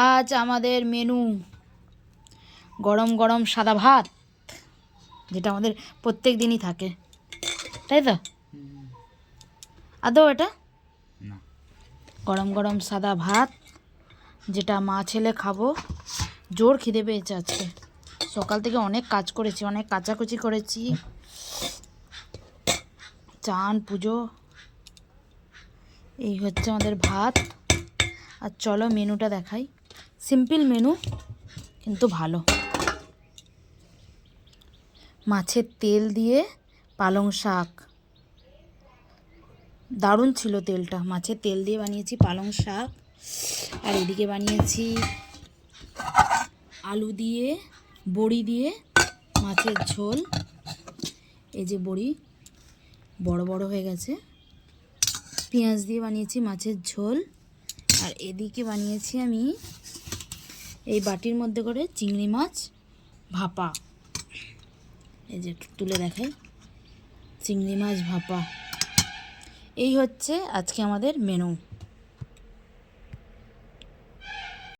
আজ আমাদের মেনু গরম গরম সাদা ভাত, যেটা আমাদের প্রত্যেক দিনই থাকে, তাই তো? আদৌ এটা না, গরম গরম সাদা ভাত, যেটা মা ছেলে খাবো। জোর খিদে পেয়েছে আজকে, সকাল থেকে অনেক কাজ করেছি, অনেক কাচাকুচি করেছি, চান পুজো। এই হচ্ছে আমাদের ভাত। আর চলো মেনুটা দেখাই। সিম্পল মেনু কিন্তু ভালো। মাছের তেল দিয়ে পালং শাক, দারুণ ছিল তেলটা। মাছের তেল দিয়ে বানিয়েছি পালং শাক। আর এদিকে বানিয়েছি আলু দিয়ে বড়ি দিয়ে মাছের ঝোল। এই যে বড়ি বড় বড় হয়ে গেছে। পেঁয়াজ দিয়ে বানিয়েছি মাছের ঝোল। আর এদিকে বানিয়েছি আমি এই বাটির মধ্যে করে চিংড়ি মাছ ভাপা। এই যে তুলে দেখাই, চিংড়ি মাছ ভাপা। এই হচ্ছে আজকে আমাদের মেনু।